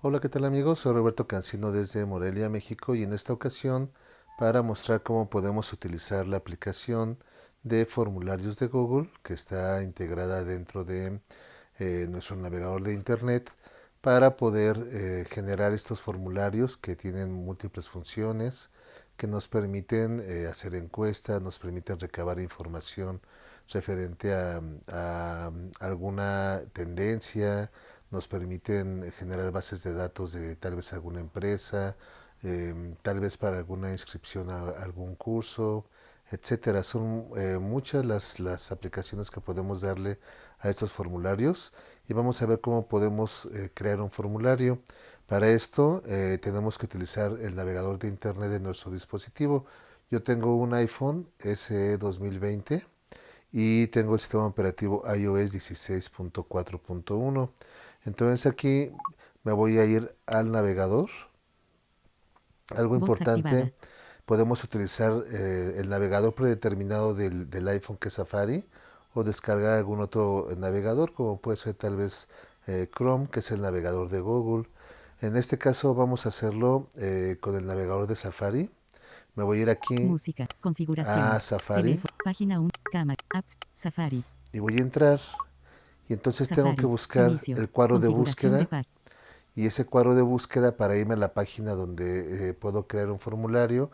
Hola, ¿qué tal amigos? Soy Roberto Cancino desde Morelia, México, y en esta ocasión para mostrar cómo podemos utilizar la aplicación de formularios de Google que está integrada dentro de nuestro navegador de Internet para poder generar estos formularios que tienen múltiples funciones, que nos permiten hacer encuestas, nos permiten recabar información referente a alguna tendencia, nos permiten generar bases de datos de tal vez alguna empresa, tal vez para alguna inscripción a algún curso, etcétera. Son muchas las aplicaciones que podemos darle a estos formularios y vamos a ver cómo podemos crear un formulario. Para esto tenemos que utilizar el navegador de internet de nuestro dispositivo. Yo tengo un iPhone SE 2020 y tengo el sistema operativo iOS 16.4.1. Entonces aquí me voy a ir al navegador. Algo Voz importante, activada. podemos utilizar el navegador predeterminado del iPhone, que es Safari, o descargar algún otro navegador como puede ser tal vez Chrome, que es el navegador de Google. En este caso vamos a hacerlo con el navegador de Safari. Me voy a ir aquí Música. a Configuración. Safari Teléfono. Página 1. Cámara. Apps. Safari. y voy a entrar, y entonces tengo que Safari. buscar Inicio. el cuadro de Configuración de búsqueda, página. y ese cuadro de búsqueda para irme a la página donde puedo crear un formulario.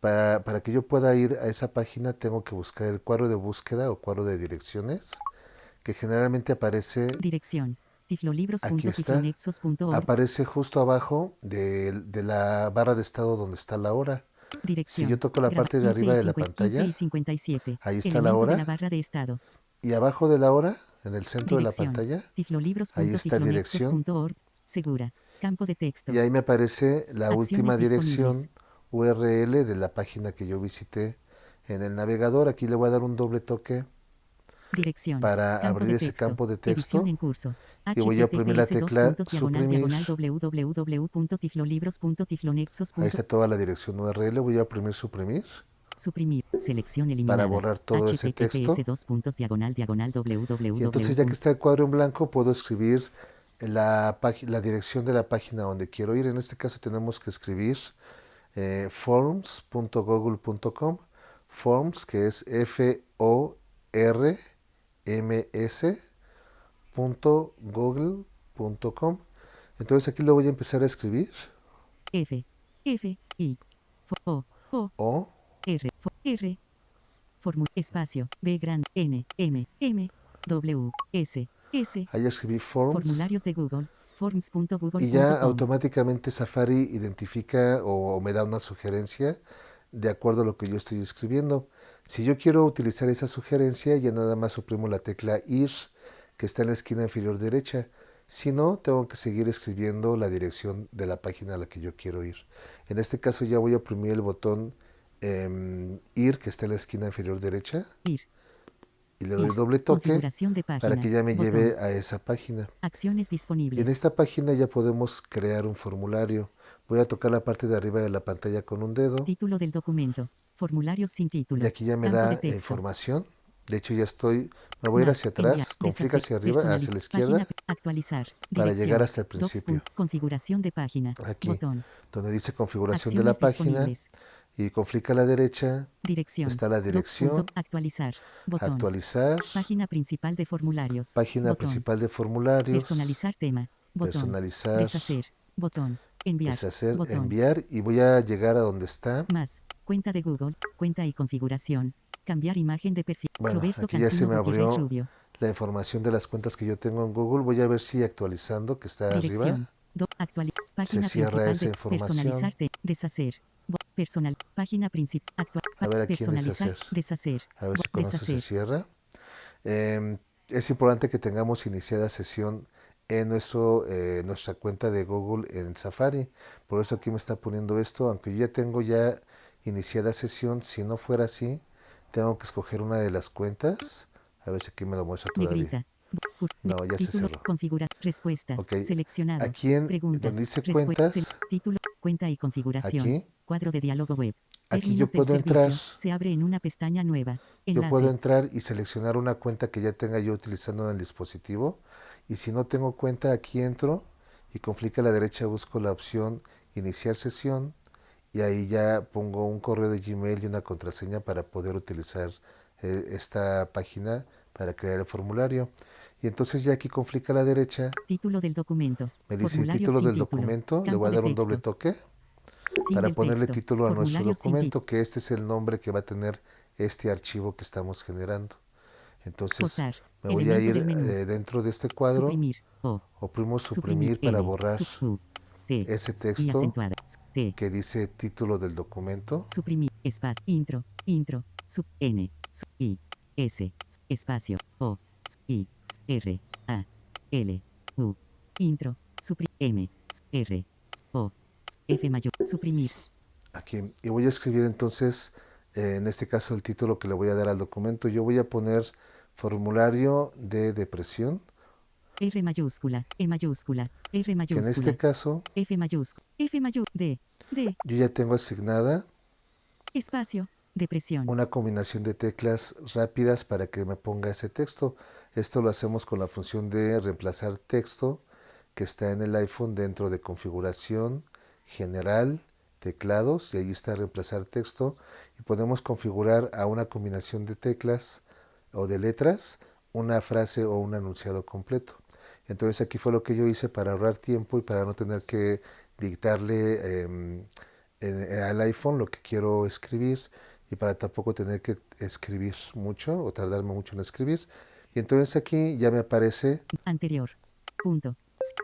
Para que yo pueda ir a esa página tengo que buscar el cuadro de búsqueda o cuadro de direcciones, que generalmente aparece, Dirección. aquí está, Tiflolibros.tiflonexos.org. aparece justo abajo de la barra de estado donde está la hora. Si yo Dirección. toco la Graba parte de 15 arriba y de la 50, 15 y pantalla, 57. ahí está la Elemento de la hora, barra de estado. y abajo de la hora, en el centro de la Dirección. pantalla, ahí está dirección, Tiflolibros.tiflonexos.org. Segura. Campo de y texto. ahí me aparece la Acciones última disponibles. dirección URL de la página que yo visité en el navegador. Aquí le voy a dar un doble toque Dirección. para Campo abrir de ese texto. campo de Edición texto, en curso. y voy a oprimir la https tecla suprimir. Ahí www.tiflolibros.tiflonexos. está toda la dirección URL. Voy a oprimir suprimir Suprimir. Selección para eliminada. borrar todo ese texto. https Y entonces, ya que www. está el cuadro en blanco, puedo escribir la dirección de la página donde quiero ir. En este caso tenemos que escribir forms.google.com. Forms, que es forms.google.com. Entonces aquí lo voy a empezar a escribir. F. F. I. O. O. O, R. R. Espacio. B grande. N. M. M. W. S. S. ahí escribí forms, Formularios de Google. y ya Forms.google.com. automáticamente Safari identifica o me da una sugerencia de acuerdo a lo que yo estoy escribiendo. Si yo quiero utilizar esa sugerencia, ya nada más oprimo la tecla ir, que está en la esquina inferior derecha. Si no, tengo que seguir escribiendo la dirección de la página a la que yo quiero ir. En este caso ya voy a oprimir el botón ir, que está en la esquina inferior derecha, Ir. y le doy Ir. doble toque Configuración de para página. que ya me Botón. lleve a esa página. Acciones Y en disponibles. esta página ya podemos crear un formulario. Voy a tocar la parte de arriba de la pantalla con un dedo, Título del documento. Formularios sin y título. aquí ya me Campo de da texto. información. De hecho ya estoy, me voy a ir Más. hacia Enviar. atrás, con clic Deshacer. hacia arriba, hacia Personalizar. la Página. izquierda, Actualizar. para llegar Dirección. hasta el Docs. principio. Configuración de página. Aquí, Botón. donde dice configuración de la Acciones página, disponibles. y con clic a la derecha Dirección. está la Docs. dirección, Actualizar. Botón. actualizar, Página principal de formularios. página Botón. principal de formularios, Personalizar tema. Botón. personalizar, Deshacer. Botón. Enviar. deshacer, Botón. enviar, y voy a llegar a donde está. Más. Cuenta de Google. Cuenta y configuración. Cambiar imagen de perfil. Bueno, Roberto aquí ya se Cancino me Gutiérrez abrió Rubio. la información de las cuentas que yo tengo en Google. Voy a ver si actualizando, que está arriba, Dirección. se Página cierra principal esa de información. personalizarte. Deshacer. Personal. Página principal. A ver aquí en Personalizar. deshacer. Deshacer. A ver si con eso se Deshacer. cierra. Es importante que tengamos iniciada sesión en nuestra cuenta de Google en Safari. Por eso aquí me está poniendo esto. Aunque yo ya tengo ya iniciada sesión, si no fuera así, tengo que escoger una de las cuentas. A ver si aquí me lo muestra todavía. Negrita. No, ya se Título. cerró. Configurar. Respuestas. Ok, Seleccionado. aquí donde Preguntas. dice Respuesta. cuentas, Título. Cuenta y configuración. aquí, Cuadro de diálogo web. aquí yo Términos del puedo entrar. servicio. Se abre en una pestaña nueva. Yo puedo Enlace. entrar y seleccionar una cuenta que ya tenga yo utilizando en el dispositivo. Y si no tengo cuenta, aquí entro y con clic a la derecha busco la opción iniciar sesión y ahí ya pongo un correo de Gmail y una contraseña para poder utilizar esta página para crear el formulario. Y entonces ya aquí con clic a la derecha Título del documento. me dice Formulario título sin del título. documento, le voy Campo a de dar un doble texto. toque Fin para del ponerle texto. título a nuestro Formulario sin título. documento, que este es el nombre que va a tener este archivo que estamos generando. Entonces Posar. me voy a Elemento ir del menú. dentro de este cuadro, Suprimir. O. oprimo Suprimir. suprimir para N. borrar Sub. U. T. ese Y texto acentuada. T. que dice título del documento. Suprimir. Espacio. Intro. Intro. Sub. N. Sub. I. S. Espacio. O. I. R. A. L. U. Intro. M. R. O. F mayúscula. Suprimir. Aquí. Y voy a escribir entonces, en este caso el título que le voy a dar al documento. Yo voy a poner formulario de depresión, R mayúscula. E mayúscula. R que en este mayúscula. caso F mayúscula. F mayúscula. D. D. yo ya tengo asignada Espacio. Depresión. una combinación de teclas rápidas para que me ponga ese texto. Esto lo hacemos con la función de reemplazar texto que está en el iPhone dentro de configuración, general, teclados, y ahí está reemplazar texto. Y podemos configurar a una combinación de teclas o de letras una frase o un enunciado completo. Entonces aquí fue lo que yo hice para ahorrar tiempo y para no tener que dictarle al iPhone lo que quiero escribir y para tampoco tener que escribir mucho o tardarme mucho en escribir. Y entonces aquí ya me aparece, Anterior. Punto.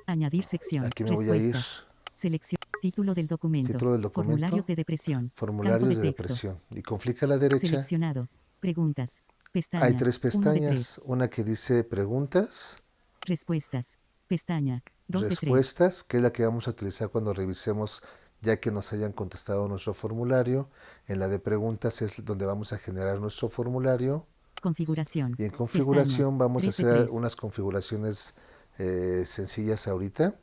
Añadir sección. aquí me voy a ir, Respuestas. Selección. Título del documento. título del Formularios documento, de depresión. Campo formularios de de texto. depresión. Y con clic a la derecha Seleccionado. Preguntas. hay Pestaña. 3 1 de 3. pestañas, una que dice preguntas, Respuestas. Pestaña. 2 de 3. respuestas, que es la que vamos a utilizar cuando revisemos ya que nos hayan contestado nuestro formulario. En la de preguntas es donde vamos a generar nuestro formulario. Configuración. Y en Pestaña. configuración vamos a 3 de hacer 3. unas configuraciones sencillas ahorita,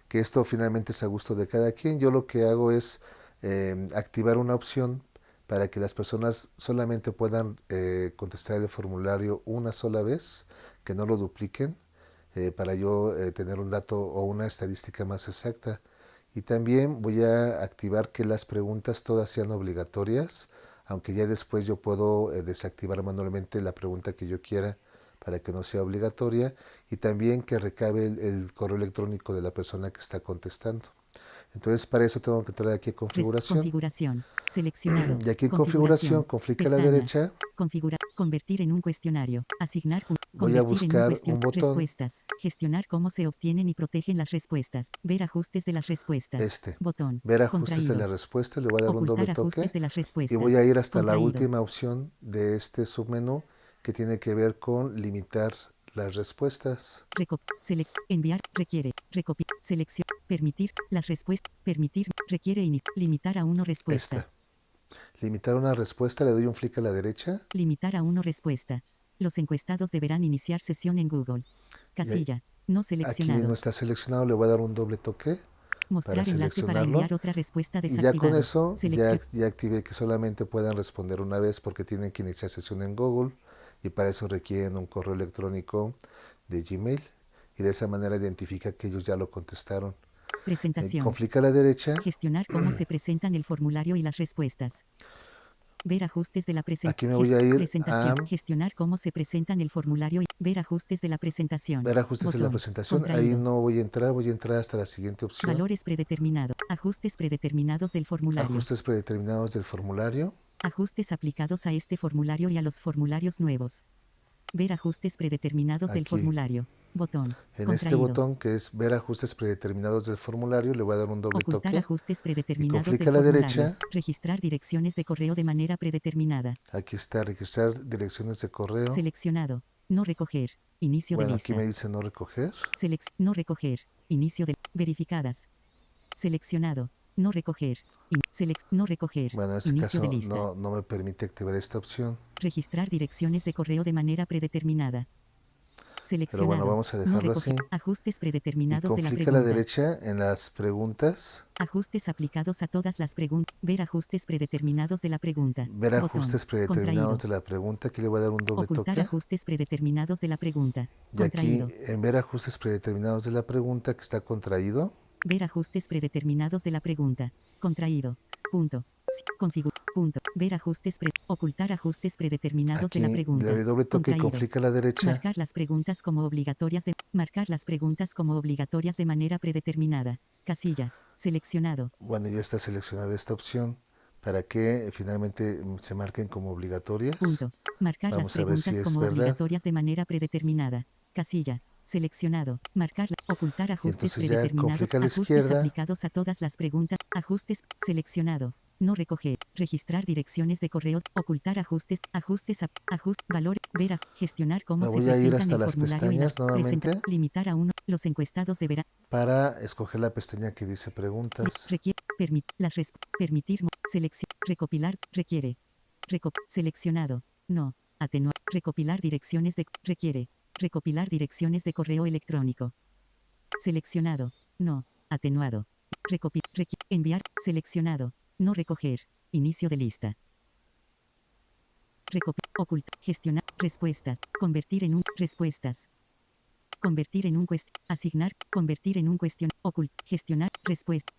que esto finalmente es a gusto de cada quien. Yo lo que hago es activar una opción para que las personas solamente puedan contestar el formulario una sola vez, que no lo dupliquen, para yo tener un dato o una estadística más exacta. Y también voy a activar que las preguntas todas sean obligatorias, aunque ya después yo puedo desactivar manualmente la pregunta que yo quiera para que no sea obligatoria, y también que recabe el correo electrónico de la persona que está contestando. Entonces para eso tengo que entrar aquí a configuración. Configuración. Seleccionado. Y aquí en configuración, Configuración. con clic a la Pestaña. derecha, Configurar. Convertir en un cuestionario. Asignar. voy a Convertir en un buscar un cuestionario. botón, Respuestas. Gestionar cómo se obtienen y protegen las respuestas. Ver ajustes de las respuestas. este, Botón. ver ajustes de Contraído. la respuesta, le voy a dar un doble Ocultar toque ajustes de las y voy respuestas. a ir hasta la Contraído. última opción de este submenú que tiene que ver con limitar las respuestas. Enviar. Requiere. Selección. Permitir. Las respuestas. Permitir. Requiere. Limitar a uno respuesta. Esta. Limitar una respuesta, le doy un clic a la derecha. Limitar a uno respuesta. Los encuestados deberán iniciar sesión en Google. Casilla. No Aquí seleccionado. no está seleccionado, le voy a dar un doble toque para Mostrar enlace para seleccionarlo. enviar otra respuesta Y ya con desactivado. eso Selección. ya activé que solamente puedan responder una vez porque tienen que iniciar sesión en Google y para eso requieren un correo electrónico de Gmail y de esa manera identifica que ellos ya lo contestaron. Con Presentación. clic a la derecha, Gestionar cómo se presentan el formulario y las respuestas. Ver ajustes de la aquí me voy a ir presentación. a Gestionar cómo se presentan el formulario y ver ajustes de la presentación. ver ajustes de la Botón. presentación. Ahí Contraído. no voy a entrar hasta la siguiente opción. Valores predeterminados. Ajustes predeterminados del formulario. Ajustes predeterminados del formulario. Ajustes aplicados a este formulario y a los formularios nuevos. Ver ajustes predeterminados del Aquí. formulario. Botón. En Contraído. este botón que es ver ajustes predeterminados del formulario, le voy a dar un doble Ocultar toque. ajustes predeterminados clic del a la formulario. derecha. Registrar direcciones de correo de manera predeterminada. Aquí está, registrar direcciones de correo. Seleccionado. No recoger. Inicio de Bueno, lista. aquí me dice no recoger. No recoger. Inicio de verificadas. Seleccionado. No recoger. No recoger. Bueno, en este Inicio de caso lista. no me permite activar esta opción. Registrar direcciones de correo de manera predeterminada. Pero bueno, Seleccionado. vamos a No dejarlo recoger. así. Ajustes Y predeterminados con de la clic a la pregunta. derecha en las preguntas, Ajustes aplicados a todas las preguntas. Ver ajustes predeterminados de la pregunta. ver Botón. ajustes predeterminados Contraído. de la pregunta. Aquí le voy a dar un doble Ocultar toque. ajustes predeterminados de la pregunta. Y aquí Contraído. en ver ajustes predeterminados de la pregunta que está contraído, Ver ajustes predeterminados de la pregunta. Contraído. Punto. Punto. Ver ajustes ocultar ajustes predeterminados de la Aquí le pregunta. doy doble toque y con Contraído. flick a la derecha Marcar las preguntas como obligatorias de manera predeterminada. Casilla. Seleccionado. bueno, ya está seleccionada esta opción para que finalmente se marquen como obligatorias. Punto. Marcar las Vamos a ver si preguntas es como verdad. obligatorias de manera predeterminada. Casilla. Seleccionado. Marcar. Ocultar Y ajustes entonces ya con predeterminados. flick a la Ajustes izquierda aplicados a todas las preguntas. Ajustes. Seleccionado. No recoger. Registrar direcciones de correo. Ocultar ajustes. Valor. Ver. Gestionar cómo me se voy a ir presentan hasta el las formulario y las pestañas nuevamente limitar a uno. Los encuestados deberán. para escoger la pestaña que dice preguntas. Requiere. Permitir. Selección. Recopilar. Requiere. Seleccionado. No. Atenuar. Recopilar direcciones de. Requiere. Recopilar direcciones de correo electrónico. Seleccionado. No. Atenuado. Enviar. Seleccionado. No recoger. Inicio de lista. Ocultar. Gestionar. Respuestas. Convertir en un. Respuestas. Convertir en un asignar, convertir en un cuestión, gestionar, respuesta,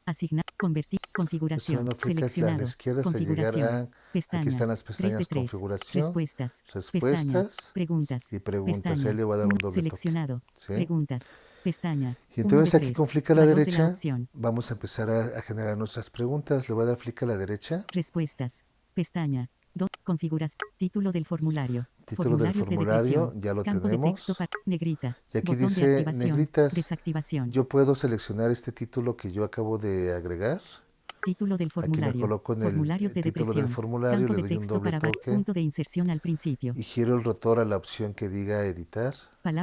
asignar, convertir, configuración, Presionando flick a la seleccionado, izquierda hasta llegar configuración, a, aquí pestaña, están las 3 de pestañas 3, configuración, respuestas, pestaña, respuestas preguntas, y preguntas. Ahí pestaña, le voy a dar un doble toque. seleccionado, ¿Sí? preguntas, pestaña, Y 1 de entonces aquí 3, con flick a la valor de la derecha opción, vamos a empezar a generar nuestras preguntas. Le voy a dar flick a la derecha. respuestas, pestaña, configuras, título del formulario, Título del formularios de formulario, depresión, ya lo campo de texto tenemos. para, negrita, Y aquí botón de dice activación, negritas. desactivación. Yo puedo seleccionar este título que yo acabo de agregar. Título del Aquí me formulario. coloco en Formularios el de título del depresión. formulario, Campo le de doy un texto doble para toque punto de inserción al principio. y giro el rotor a la opción que diga editar.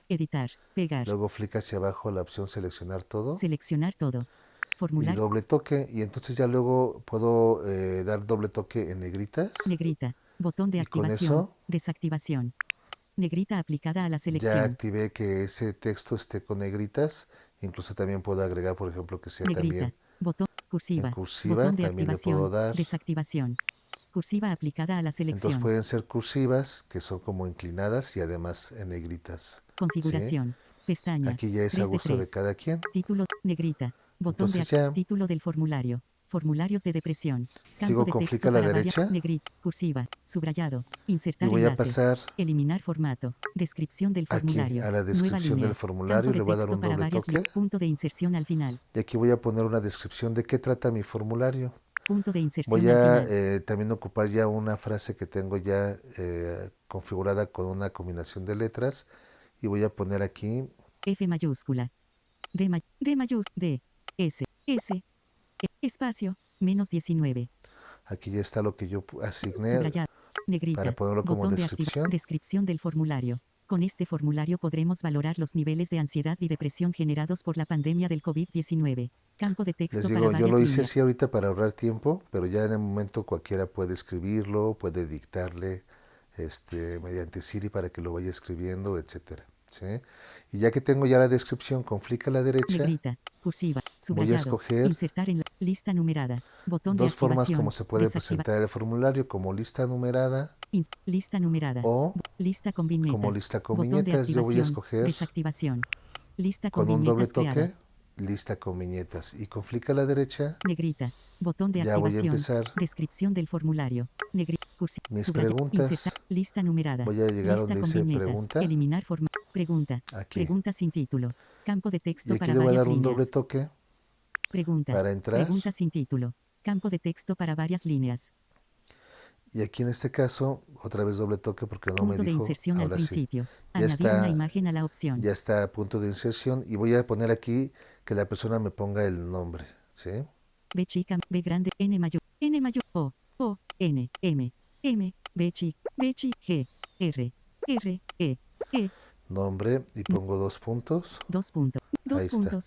Editar. Pegar. Luego flick hacia abajo a la opción seleccionar todo Seleccionar todo. y Formulario. doble toque. Y entonces ya luego puedo dar doble toque en negritas. Negrita. Botón de Y con activación. eso Desactivación. Negrita aplicada a la ya selección. activé que ese texto esté con negritas. Incluso también puedo agregar, por ejemplo, que sea Negrita. también Botón. en Cursiva. cursiva. Botón de También le puedo activación. dar. Desactivación. Cursiva aplicada a la Entonces selección. pueden ser cursivas, que son como inclinadas y además en negritas. ¿Sí? Configuración. Pestaña. Aquí ya es a 3 de gusto de 3. cada quien. Título. Negrita. Botón de Entonces ya título del formulario. Formularios de depresión. Campo sigo de con flick texto a la para varias. derecha Negrita. Cursiva. Subrayado. y Insertar voy a enlace. pasar Eliminar formato. Descripción del aquí formulario. a la Nueva descripción del línea. formulario Campo y le de voy a dar texto un para doble varias. toque. Punto de inserción al final. Y aquí voy a poner una descripción de qué trata mi formulario. Punto de inserción Voy al a final. también ocupar ya una frase que tengo ya configurada con una combinación de letras y voy a poner aquí, F mayúscula. D mayúscula. D. S. S. Espacio. Menos 19. aquí ya está lo que yo asigné Subrayado. para Negrita. ponerlo como Botón de activar. descripción. Descripción del formulario. Con este formulario podremos valorar los niveles de ansiedad y depresión generados por la pandemia del COVID-19. Campo de Les texto para digo, yo varias lo hice líneas. así ahorita para ahorrar tiempo, pero ya en el momento cualquiera puede escribirlo, puede dictarle mediante Siri para que lo vaya escribiendo, etcétera. ¿Sí? Y ya que tengo ya la descripción con flick a la derecha, Negrita. Cursiva. voy a Subrayado. escoger Insertar en la lista numerada. Botón de dos formas como activación. se puede presentar el formulario, como lista numerada Lista numerada. o Lista con como viñetas. lista con Botón de viñetas. Yo voy a activación. escoger Desactivación. Lista con con un doble viñetas creada. toque, lista con viñetas. Y con flick a la derecha, Negrita. Botón de ya voy a activación. empezar Descripción del formulario. Negrita. mis Insertar. preguntas. Lista numerada. Voy a llegar Lista donde con dice viñetas. pregunta, Eliminar pregunta. aquí. Pregunta sin título. Campo de Y texto aquí para le voy a varias dar un doble líneas. toque Pregunta. para entrar. Pregunta sin título. Campo de texto para varias líneas. Y aquí en este caso, otra vez doble toque porque no me Punto de dijo, inserción al ahora sí. principio. Ya Añadir una está, imagen a la opción. ya está a punto de inserción y voy a poner aquí que la persona me ponga el nombre, ¿sí? B chica, B grande, N mayor, O, N, M, B chica, G, R, E, Nombre y pongo dos puntos. dos puntos, Ahí está.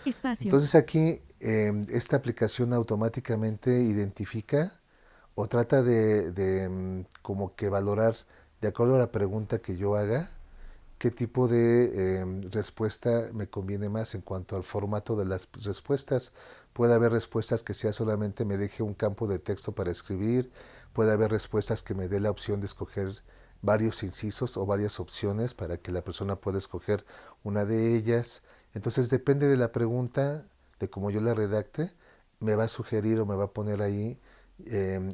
espacio, Entonces aquí esta aplicación automáticamente identifica o trata de como que valorar, de acuerdo a la pregunta que yo haga, qué tipo de respuesta me conviene más en cuanto al formato de las respuestas. Puede haber respuestas que sea solamente me deje un campo de texto para escribir, puede haber respuestas que me dé la opción de escoger varios incisos o varias opciones para que la persona pueda escoger una de ellas. Entonces depende de la pregunta, de cómo yo la redacte, me va a sugerir o me va a poner ahí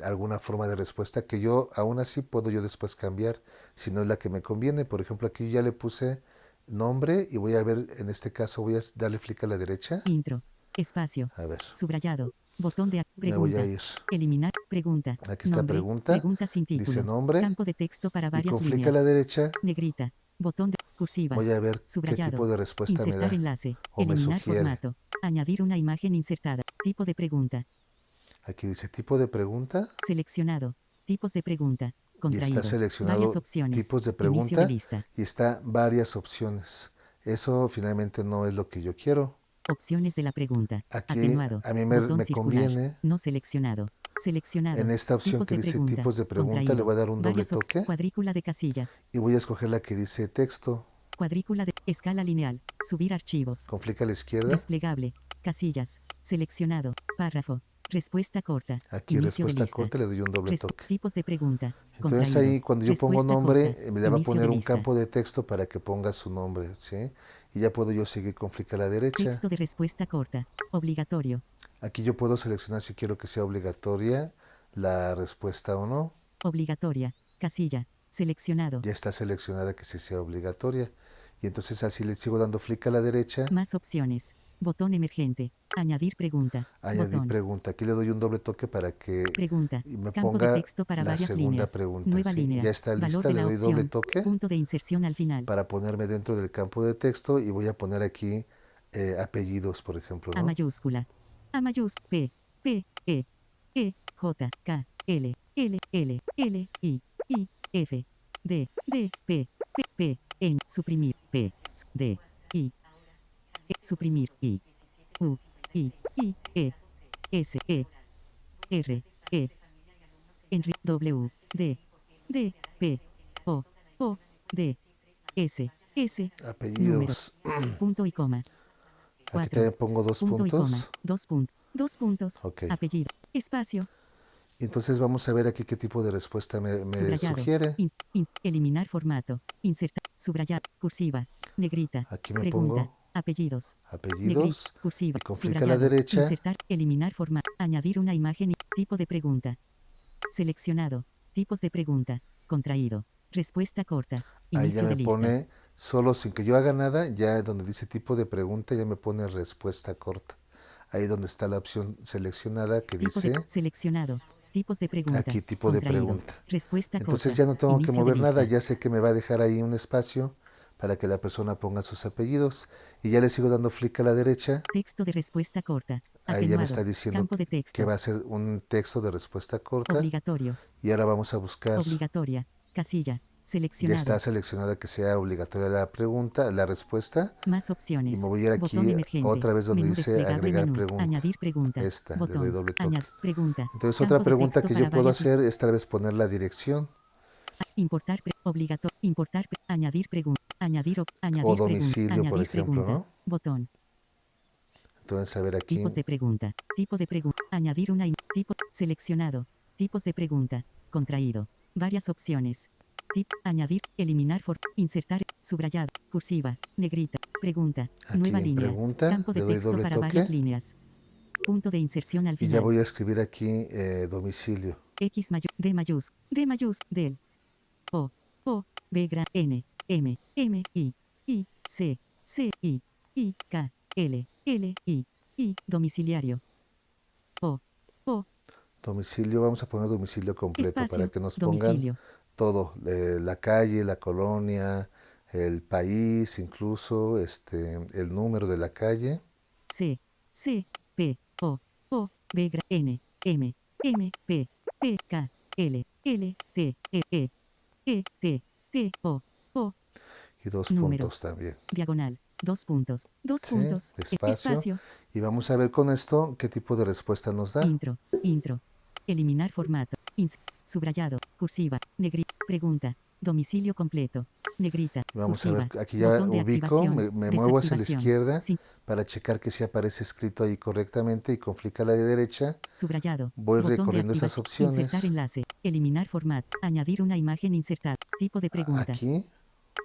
alguna forma de respuesta que yo aún así puedo yo después cambiar si no es la que me conviene. Por ejemplo, aquí ya le puse nombre y voy a ver, en este caso voy a darle clic a la derecha. Intro. Espacio. A ver, Subrayado. Botón de me voy a pregunta. ir. Eliminar. Pregunta. Aquí está Nombre. pregunta, Pregunta sin dice título. nombre Campo de texto para y varias con clic a la líneas. derecha Negrita. Botón de cursiva. voy a ver qué tipo Subrayado. de respuesta me Insertar da enlace. o me Eliminar sugiere. formato. Añadir una imagen insertada. Tipo de pregunta. Aquí dice tipo de pregunta Seleccionado. Tipos de pregunta. y está Contraído. Varias seleccionado opciones. tipos de Inicio de pregunta lista. y está varias opciones. Eso finalmente no es lo que yo quiero. Opciones de la pregunta. Aquí Atenuado. a mí Botón me circular. conviene, No seleccionado. Seleccionado. en esta opción Tipos que de dice pregunta. tipos de pregunta, le Contraído. voy a dar un doble Varias toque Cuadrícula de casillas. y voy a escoger la que dice texto. Cuadrícula de escala lineal. Subir archivos. Con clic a la izquierda, Desplegable. Casillas. Seleccionado. Párrafo. Respuesta corta. aquí Inicio de respuesta lista. corta, le doy un doble toque. Tipos de pregunta. Entonces Contraído. ahí cuando yo pongo Respuesta nombre, corta. me le va a Inicio de poner un lista. campo de texto para que ponga su nombre, ¿sí? Y ya puedo yo seguir con clic a la derecha. Texto de respuesta corta. Obligatorio. Aquí yo puedo seleccionar si quiero que sea obligatoria la respuesta o no. Obligatoria. Casilla. Seleccionado. Ya está seleccionada que sí sea obligatoria. Y entonces así le sigo dando clic a la derecha, Más opciones. Botón emergente. Añadir pregunta. añadir Botón. pregunta. Aquí le doy un doble toque para que Pregunta. me Campo de ponga texto para la varias segunda líneas. pregunta. Nueva ¿Sí? línea. Ya está Valor lista, de le la doy doble opción. toque Punto de inserción al final. para ponerme dentro del campo de texto y voy a poner aquí apellidos, por ejemplo, A ¿no? mayúscula. A mayúscula. P. J. K. L. I. F. D. P. N. Suprimir. D. I. Suprimir. U. S. R. W. P. D. Número. Apellidos. Punto y coma. Aquí 4. también pongo dos Punto y coma. puntos. Dos puntos. Ok. Apellido. Espacio. Y entonces vamos a ver aquí qué tipo de respuesta me Subrayado. sugiere. Eliminar formato. Insertar. Subrayar. Cursiva. Negrita. Aquí me Pregunta. pongo Apellidos. Negrita. apellidos Cursiva. y con clic a la Subrayado. derecha. Insertar. Eliminar formato. Añadir una imagen y tipo de pregunta. Seleccionado. Tipos de pregunta. Contraído. Respuesta corta. Ahí ya Inicio de me lista. pone, solo sin que yo haga nada, ya donde dice tipo de pregunta, ya me pone respuesta corta. Ahí donde está la opción seleccionada que Tipo dice seleccionado. Tipos de pregunta. aquí tipo de Contraído. pregunta. Respuesta Entonces corta. ya no tengo que Inicio de mover nada, lista. ya sé que me va a dejar ahí un espacio para que la persona ponga sus apellidos. Y ya le sigo dando clic a la derecha. Texto de respuesta corta. Ahí ya me Atenuado. está diciendo Campo de texto. que va a ser un texto de respuesta corta. Obligatorio. Y ahora vamos a buscar. Obligatoria. Casilla. Ya Seleccionado. está seleccionada que sea obligatoria la pregunta, la respuesta. Más opciones. Y me voy a ir Botón aquí emergente. otra vez donde Menú dice desplegable agregar menú. pregunta. Añadir pregunta. Esta, le Botón. doy doble toque. Pregunta. Entonces Campo otra de pregunta texto que para yo puedo varias hacer es tal vez poner la dirección Importar obligatorio. Importar añadir pregunta. Añadir o pregunta. domicilio, Añadir por ejemplo, pregunta. ¿no? Botón. Entonces a ver aquí, Tipos de pregunta. Tipo de pregunta. Añadir una tipo seleccionado. Tipos de pregunta. Contraído. Varias opciones. Añadir. Eliminar insertar. Subrayado. Cursiva. Negrita. Pregunta. aquí Nueva en línea. pregunta, Campo de le doy texto doble para varias toque líneas. Punto de inserción al y ya final. voy a escribir aquí domicilio. D del O B N I K L domiciliario O Domicilio, vamos a poner domicilio completo para espacio que nos pongan domicilio todo, la calle, la colonia, el país, incluso el número de la calle. C P O B N P K L T O Y dos números puntos también. diagonal dos puntos Sí, espacio. espacio. Y vamos a ver con esto qué tipo de respuesta nos da. Intro. Eliminar formato. Subrayado. Cursiva. Negrita. Pregunta. Domicilio completo. Negrita. Vamos Cursiva. a ver, aquí ya Botón de ubico, activación, me muevo hacia la desactivación. izquierda Sí. para checar que sí aparece escrito ahí correctamente y con clic a la derecha Subrayado. voy Botón de recorriendo esas activación. opciones. Insertar enlace. Eliminar formato. Añadir una imagen insertada. Tipo de pregunta. Aquí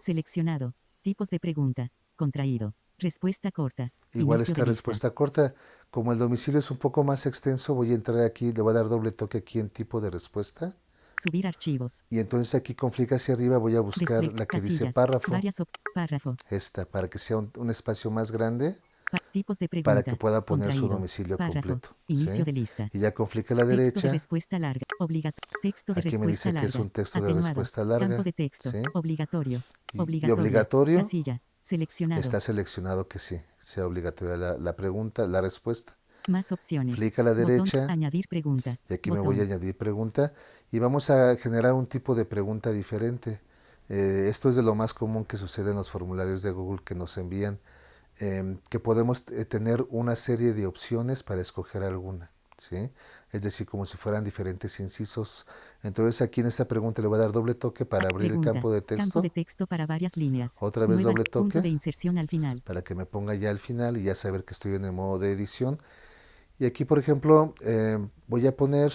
Seleccionado. Tipos de pregunta. Contraído. Respuesta corta. Igual Inicio esta de lista. respuesta corta. Como el domicilio es un poco más extenso, voy a entrar aquí, le voy a dar doble toque aquí en tipo de respuesta. Subir archivos. Y entonces aquí con clic hacia arriba voy a buscar Despliegue. la que dice Casillas. párrafo. Varias párrafo. Esta, para que sea un espacio más grande, Tipos de para que pregunta. pueda poner su Contraído. domicilio Párrafo. completo. Inicio ¿Sí? de lista. Y ya con clic a la Texto de derecha, respuesta larga. Texto de aquí me respuesta dice que es larga. un texto de Atenuado. respuesta Campo larga. de texto. ¿Sí? Obligatorio. Y Obligatoria. obligatorio, Casilla. Seleccionado. está seleccionado que sí, sea obligatoria la pregunta, la respuesta. Más opciones. Clic a la Botón. derecha Añadir pregunta. y aquí me Botón. voy a añadir pregunta y vamos a generar un tipo de pregunta diferente. Esto es de lo más común que sucede en los formularios de Google que nos envían, que podemos tener una serie de opciones para escoger alguna, ¿sí? Es decir, como si fueran diferentes incisos. Entonces aquí en esta pregunta le voy a dar doble toque para abrir el Pregunta. campo de Campo de texto. texto para varias líneas. Otra vez doble Punto toque de inserción al final. para que me ponga ya al final y ya saber que estoy en el modo de edición. Y aquí, por ejemplo, voy a poner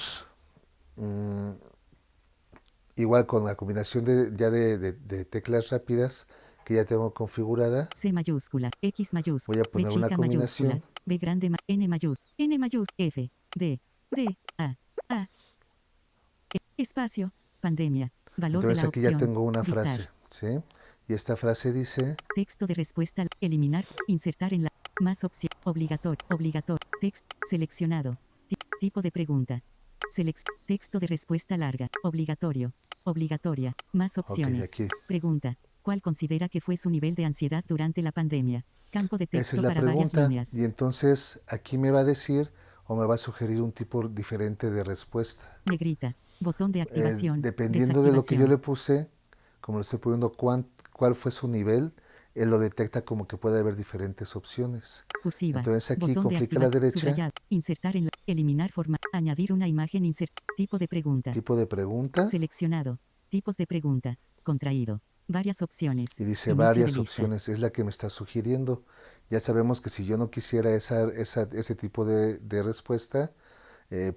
mm, igual con la combinación de teclas rápidas que ya tengo configurada. C mayúscula. X mayúscula. Voy a B poner una chica mayúscula. combinación. B grande. N mayúscula. N mayúscula. F. D. D. A. Espacio. Pandemia. Valor de Entonces la aquí ya opción. tengo una Dictar. frase, ¿sí? Y esta frase dice, Texto de respuesta. Eliminar. Insertar en la. Más opción. Obligatorio. Obligatorio. Text. Seleccionado. Tipo de pregunta. Texto de respuesta larga. Obligatorio. Obligatoria. Más ok, opciones. aquí. Pregunta. ¿Cuál considera que fue su nivel de ansiedad durante la pandemia? Campo de Esa es texto la para varias pregunta. líneas. Y entonces aquí me va a decir o me va a sugerir un tipo diferente de respuesta. Negrita. Botón de activación. Dependiendo de lo que yo le Desactivación. puse, como le estoy poniendo cuál fue su nivel, él lo detecta como que puede haber diferentes opciones. Cursiva. Entonces aquí Botón con de clic a la activar. derecha, Subrayado. Insertar en la. Eliminar forma. Añadir una imagen. Tipo de pregunta. tipo de pregunta, Seleccionado. Tipos de pregunta. Contraído. Varias opciones. y dice Inicio de varias lista. opciones, es la que me está sugiriendo. Ya sabemos que si yo no quisiera ese tipo de respuesta,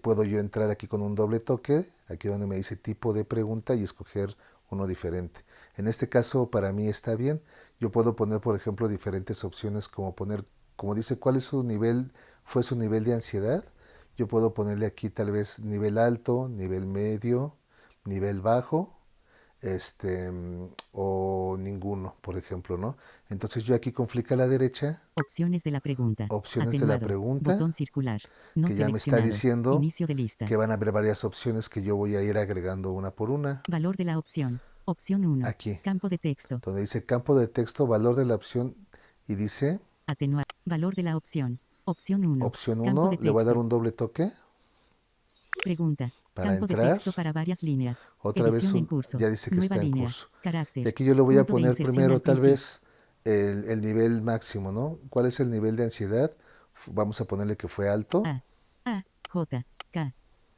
puedo yo entrar aquí con un doble toque, aquí donde me dice tipo de pregunta y escoger uno diferente. En este caso para mí está bien. Yo puedo poner, por ejemplo, diferentes opciones como poner, como dice, cuál es su nivel, fue su nivel de ansiedad. Yo puedo ponerle aquí tal vez nivel alto, nivel medio, nivel bajo, o ninguno, por ejemplo, ¿no? Entonces yo aquí con clic a la derecha, Opciones de la pregunta. opciones de la Atenuado. pregunta, Botón circular. No que ya me está seleccionado. diciendo Inicio de lista. que van a haber varias opciones que yo voy a ir agregando una por una. Valor de la opción. Opción 1. Aquí, Campo de texto. donde dice campo de texto, valor de la opción, y dice Atenuar. Valor de la opción. Opción 1. opción Campo 1, de le voy a dar texto. un doble toque Pregunta. para Campo de entrar. texto para varias líneas. Otra vez Edición en curso. ya dice que Nueva está en línea. curso. Y Carácter. aquí yo le voy a Punto de poner inserción primero al tal principio. vez el nivel máximo, ¿no? ¿Cuál es el nivel de ansiedad? Vamos a ponerle que fue alto. J. K.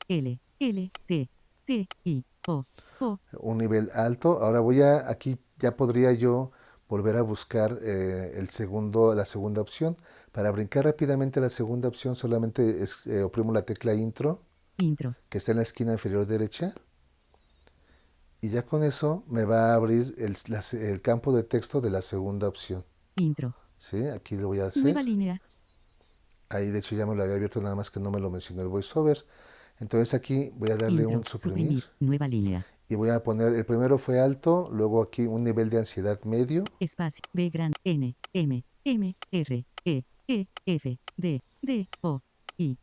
L. L. T. T. I. O. O. Un nivel alto. Ahora aquí ya podría yo volver a buscar la segunda opción. Para brincar rápidamente a la segunda opción solamente oprimo la tecla intro, Intro. que está en la esquina inferior derecha. Y ya con eso me va a abrir el campo de texto de la segunda opción. Intro. ¿Sí? Aquí lo voy a hacer. Nueva línea. Ahí de hecho ya me lo había abierto, nada más que no me lo mencionó el voiceover. Entonces aquí voy a darle Intro. un suprimir. Nueva línea. Y voy a poner, el primero fue alto, luego aquí un nivel de ansiedad medio. Espacio. B gran. N. M. M. R. F. D. O. I.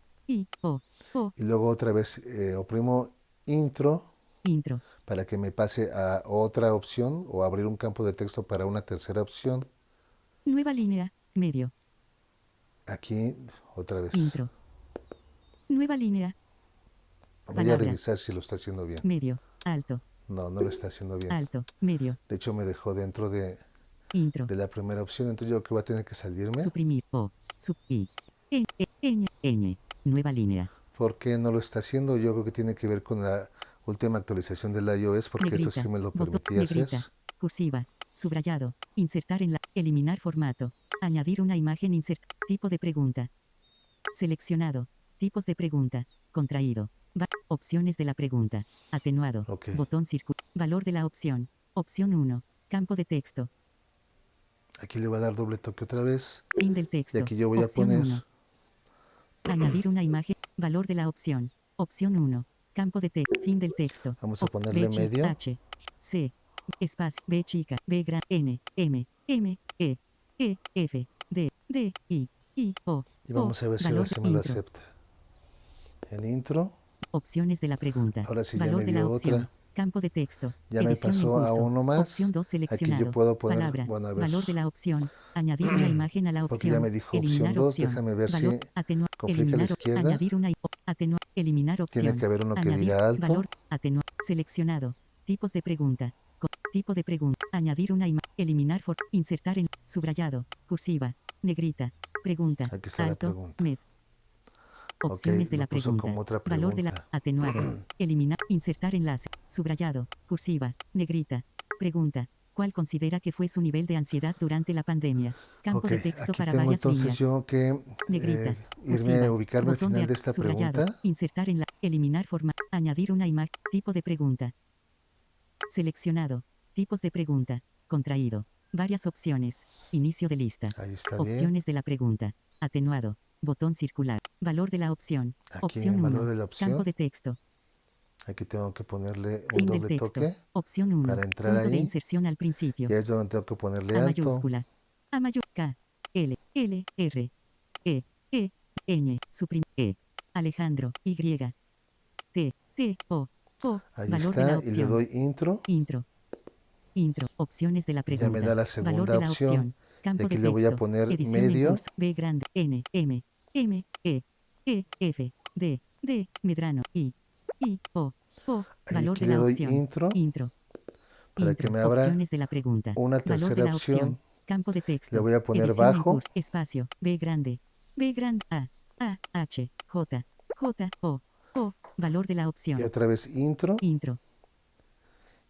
O. O. Y luego otra vez oprimo intro Intro. para que me pase a otra opción o abrir un campo de texto para una tercera opción. Nueva línea. Medio. Aquí otra vez. Intro. Nueva línea. Voy a Palabras. revisar si lo está haciendo bien. Medio. Alto. No, no lo está haciendo bien. Alto. Medio. De hecho me dejó dentro Intro. de la primera opción, entonces yo creo que voy a tener que salirme. Suprimir. O. Sub. I. Ñ. Nueva línea. ¿Por qué no lo está haciendo? Yo creo que tiene que ver con la última actualización del iOS, porque Negrita. eso sí me lo Botón. permitía hacer. Negrita. Cursiva. Subrayado. Insertar en la. Eliminar formato. Añadir una imagen. Tipo de pregunta. Seleccionado. Tipos de pregunta. Contraído. Opciones de la pregunta. Atenuado. Ok. Botón circular. Valor de la opción. Opción 1. Campo de texto. Aquí le voy a dar doble toque otra vez. Fin del Y texto. aquí yo voy a Opción poner, 1. Añadir una imagen. Valor de la opción. Opción 1. Campo de texto. Fin del texto. vamos a B ponerle chica. medio. H. C. Espacio. B chica. B gran. N. M. M. E. E. F. D. D. I. O. Y O. vamos a ver si ahora Valor de sí me lo intro. acepta. En intro, Opciones de la pregunta. ahora sí ya Valor me de la dio opción. otra. Campo de texto. Ya me Edición en pasó a curso. uno Opción más. 2 Aquí yo seleccionado. puedo poner, Palabra. bueno, a ver, Valor de la opción. Añadir una imagen a la porque ya opción. me dijo opción Eliminar 2. opción. Déjame ver Valor. si Atenuar. con clic a la Eliminar. izquierda Añadir una. Atenuar. Eliminar tiene que opción. haber uno que Añadir. diga alto. Valor. Atenuar. Seleccionado. Tipos de pregunta. Tipo de pregunta. Añadir una imagen. Eliminar. Insertar en. Subrayado. Cursiva. Negrita. Pregunta. Aquí está la Alto. pregunta. Med. Ok, Opciones de lo la puso pregunta. como otra Valor de la. pregunta. Atenuado. Eliminar. Insertar enlace. Subrayado. Cursiva. Negrita. Pregunta. ¿Cuál considera que fue su nivel de ansiedad durante la pandemia? Campo Ok, de texto aquí para tengo varias entonces líneas. yo que Negrita. irme a Cursiva. ubicarme al Botón final de de esta subrayado. pregunta. Insertar en la. Eliminar forma. Añadir una imagen. Tipo de pregunta. Seleccionado. Tipos de pregunta. Contraído. Varias opciones. Inicio de lista. Ahí está bien. Opciones de la pregunta. Atenuado. Botón circular. Valor de la opción. Aquí Opción en valor 1. de la Campo opción. de texto. Aquí tengo que ponerle un Fin del doble texto. toque Opción 1. para entrar Punto de ahí. inserción al principio. Y ahí es donde tengo que ponerle A alto. mayúscula. A mayúscula. L. L. R. E. E. Ñ. E. Alejandro. Y. T. T. O. O. Ahí Valor de la está. Y le opción. doy intro. Intro. Intro. Opciones de la Y ya me da pregunta. la Valor segunda de la opción. opción. Y Campo aquí de le voy a texto. poner Edición en medio. curso. B grande. N. M. M. E. E. F. D. D. Medrano. I. O. O. Y Valor aquí de le la doy opción. intro Intro. para que Intro. me abra Opciones de la pregunta. una Valor de tercera la opción. opción. Campo de Le texto. voy a poner Edición en bajo. curso. Espacio. B grande. B grande. A. H. J. J. O. O. Valor de la Y opción. otra vez intro. Intro.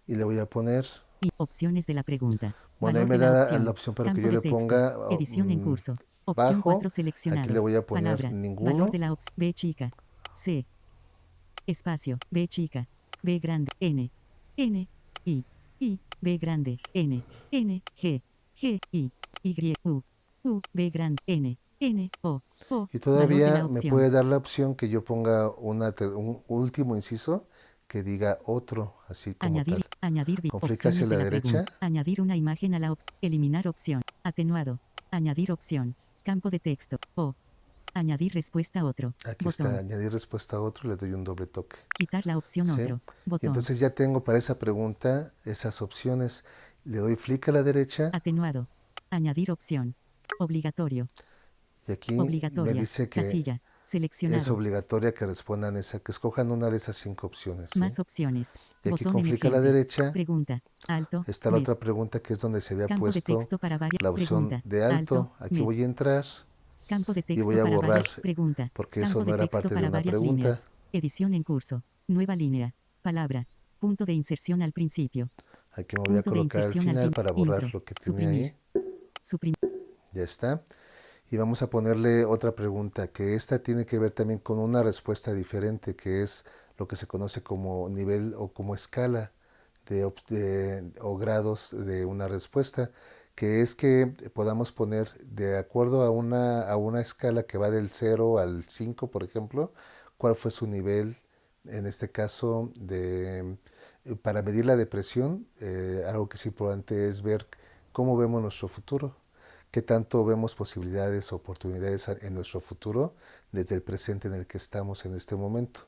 Y le voy a poner. Y opciones de la pregunta. Bueno, ahí Valor me de la da la opción. opción para que Campo yo de le texto. ponga Edición en curso. Opción bajo. 4 Aquí le seleccionado. voy a poner Palabra. Valor ninguno. de la opción. B chica. C. Espacio. B chica. B grande. N. N. I. B grande. N. N. G. G. Y. U. B grande. N. N. O. O. Y Valor de todavía la me opción. puede dar la opción que yo ponga un último inciso que diga otro, así como Añadir. tal. Añadir. Con flick hacia Opciones de la la pregunta. derecha. Añadir una imagen a la opción. Eliminar opción. Atenuado. Añadir opción. Campo de texto. O. Añadir respuesta a otro. Aquí está, Botón. añadir respuesta a otro, le doy un doble toque. Quitar la opción ¿Sí? otro. Y Botón. entonces ya tengo para esa pregunta esas opciones. Le doy flick a la derecha Atenuado. Añadir opción. Obligatorio. y aquí me Obligatoria. dice que Casilla. es Seleccionado. obligatoria que respondan esa, que escojan una de esas 5 opciones. ¿Sí? Más opciones. Y aquí Botón con flick a la emergente. derecha Pregunta. Alto. está la Med. otra pregunta que es donde se había Campo de puesto texto para varias. la opción Pregunta. de Alto. alto. Aquí Med. voy a entrar Campo de y voy texto a para borrar varias. Pregunta. porque eso Campo no de era texto parte de para una varias pregunta. líneas. Edición en curso. Nueva línea. Palabra. Punto de inserción al principio. Aquí me voy a Punto de colocar al inserción al final fin. para borrar Intro. lo que tenía Suprimir. ahí. Suprimir. Ya está. Y vamos a ponerle otra pregunta, que esta tiene que ver también con una respuesta diferente, que es lo que se conoce como nivel o como escala o grados de una respuesta, que es que podamos poner de acuerdo a una escala que va del 0 al 5, por ejemplo, cuál fue su nivel, en este caso, para medir la depresión. Algo que es importante es ver cómo vemos nuestro futuro, qué tanto vemos posibilidades, oportunidades en nuestro futuro desde el presente en el que estamos en este momento.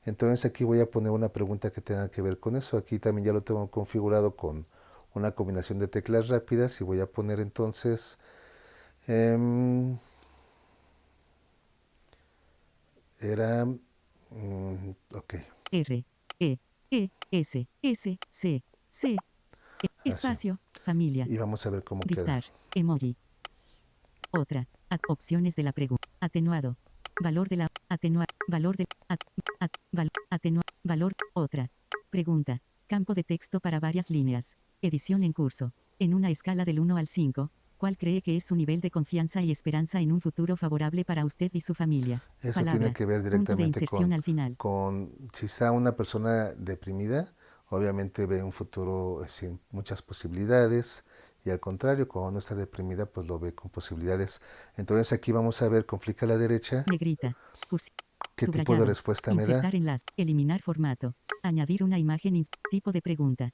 Entonces aquí voy a poner una pregunta que tenga que ver con eso. Aquí también ya lo tengo configurado con una combinación de teclas rápidas y voy a poner entonces era ok, R. E. S. C. así. Espacio. Familia. Y vamos a ver cómo queda. Dictar. Emoji. Otra. Opciones de la pregunta. Atenuado. Valor de la. Atenuar. Valor de. Atenuar. Valor. Otra. Pregunta. Campo de texto para varias líneas. Edición en curso. En una escala del 1 al 5. ¿Cuál cree que es su nivel de confianza y esperanza en un futuro favorable para usted y su familia? Eso tiene Palabra. que ver Punto de directamente inserción al final. con si está una persona deprimida, obviamente ve un futuro sin muchas posibilidades, y al contrario, cuando no está deprimida, pues lo ve con posibilidades. Entonces aquí vamos a ver, con flick a la derecha, Negrita. qué tipo de Subrayado. respuesta me da. Insertar enlace. Eliminar formato. Añadir una imagen. Tipo de pregunta.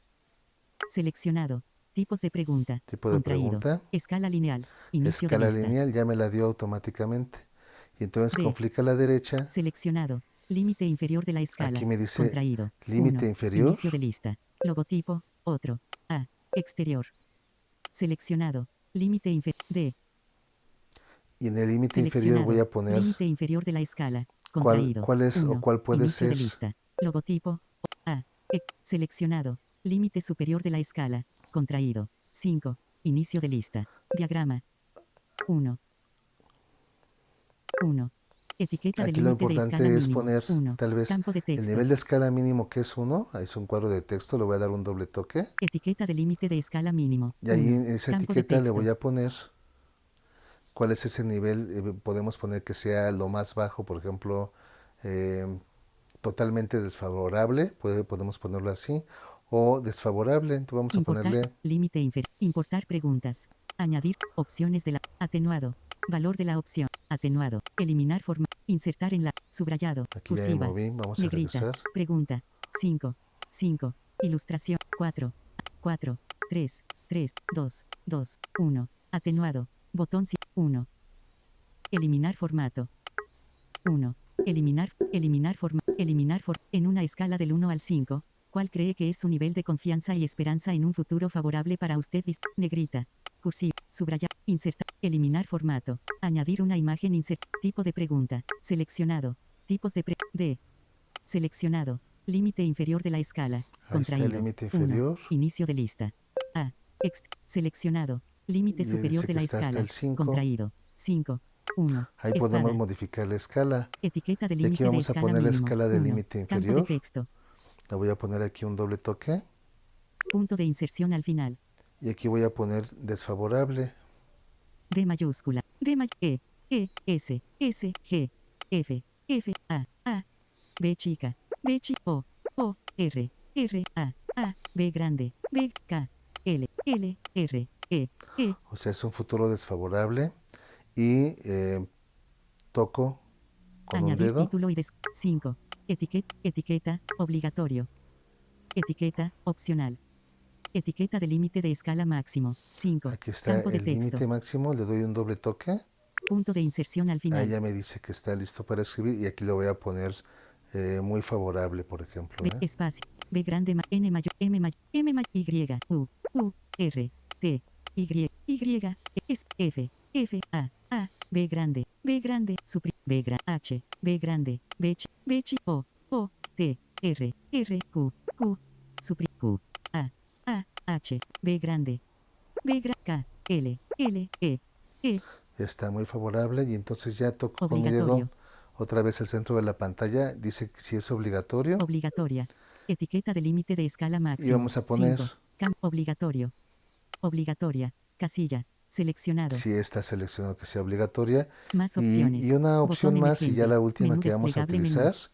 Seleccionado. Tipos de pregunta. Tipo de Contraído. pregunta, Escala lineal. Inicio de escala lista. lineal, ya me la dio automáticamente. Y entonces con D. flick a la derecha, Seleccionado. Límite inferior de la aquí escala. me dice Contraído. límite 1. inferior, Inicio de lista. Logotipo. Otro. A. Exterior. Seleccionado. Límite inferior. D. y en el límite inferior voy Seleccionado. a poner Límite inferior de la escala. Contraído. cuál es o 1. cuál puede Inicio de ser. lista. Logotipo. A. Seleccionado. Límite superior de la escala. Contraído. 5. Inicio de lista. Diagrama. 1. 1. Etiqueta de Aquí lo límite de escala importante es mínimo. poner 1. tal vez Campo de el texto. nivel de escala mínimo, que es 1, ahí es un cuadro de texto, le voy a dar un doble toque. Etiqueta de límite de escala mínimo. Y ahí 1. en esa Campo de etiqueta le voy texto. a poner cuál es ese nivel. Podemos poner que sea lo más bajo, por ejemplo, eh, totalmente desfavorable, podemos ponerlo así, o desfavorable. Entonces vamos a Importar. ponerle, Límite inferior. Importar preguntas. Añadir. Opciones de la. Atenuado. Valor de la opción. Atenuado. Eliminar forma. Insertar en la. Subrayado. aquí ya me Cursiva. moví, vamos a Negrita. regresar. Pregunta. 5. 5. Ilustración. 4. 4. 3. 3. 2. 2. 1. Atenuado. Botón 1. Eliminar formato. 1. Eliminar. Eliminar en una escala del 1 al 5. ¿Cuál cree que es su nivel de confianza y esperanza en un futuro favorable para usted? Negrita. Cursiva. Subrayar. Insertar. Eliminar formato. Añadir una imagen. Tipo de pregunta. Seleccionado. Tipos de D. Seleccionado. Límite inferior de la escala. Ahí está el Contraído. límite 1. inferior Inicio de lista. A. Seleccionado. Límite y superior dice de que la está hasta escala. el 5. Contraído. 5. 1. Ahí podemos Espada. modificar la escala. Etiqueta de Y aquí límite de vamos a escala poner la mínimo. escala de 1. límite Campo de inferior. texto. Le voy a poner aquí un doble toque. Punto de inserción al final. Y aquí voy a poner desfavorable. D mayúscula. S, S, G, F, F, A, B chica, O, R, B grande, B, K, L, R, E. O sea, es un futuro desfavorable. Y toco con un Añadir dedo. título y 5. Etiqueta, obligatorio. Etiqueta, opcional. Etiqueta de límite de escala máximo. 5. Aquí está Campo de el texto. límite máximo. Le doy un doble toque. Punto de inserción al Ahí final. ya me dice que está listo para escribir. Y aquí lo voy a poner muy favorable, por ejemplo. B, espacio. B grande, N mayor, Y, R, T, F, B grande, B grande, O, T, Q, H, B grande, K, E. Está muy favorable. Y entonces ya toco con mi dedo Obligatorio. otra vez el centro de la pantalla. Dice que si es obligatorio. Obligatoria. Etiqueta de límite de escala Y máximo. vamos a poner 5. Obligatorio. Obligatoria. Casilla. Seleccionado. si está seleccionado que sea obligatoria. Más Y opciones. una Botón opción más, y ya emergente. la última Menú que vamos a desplegable menú. utilizar,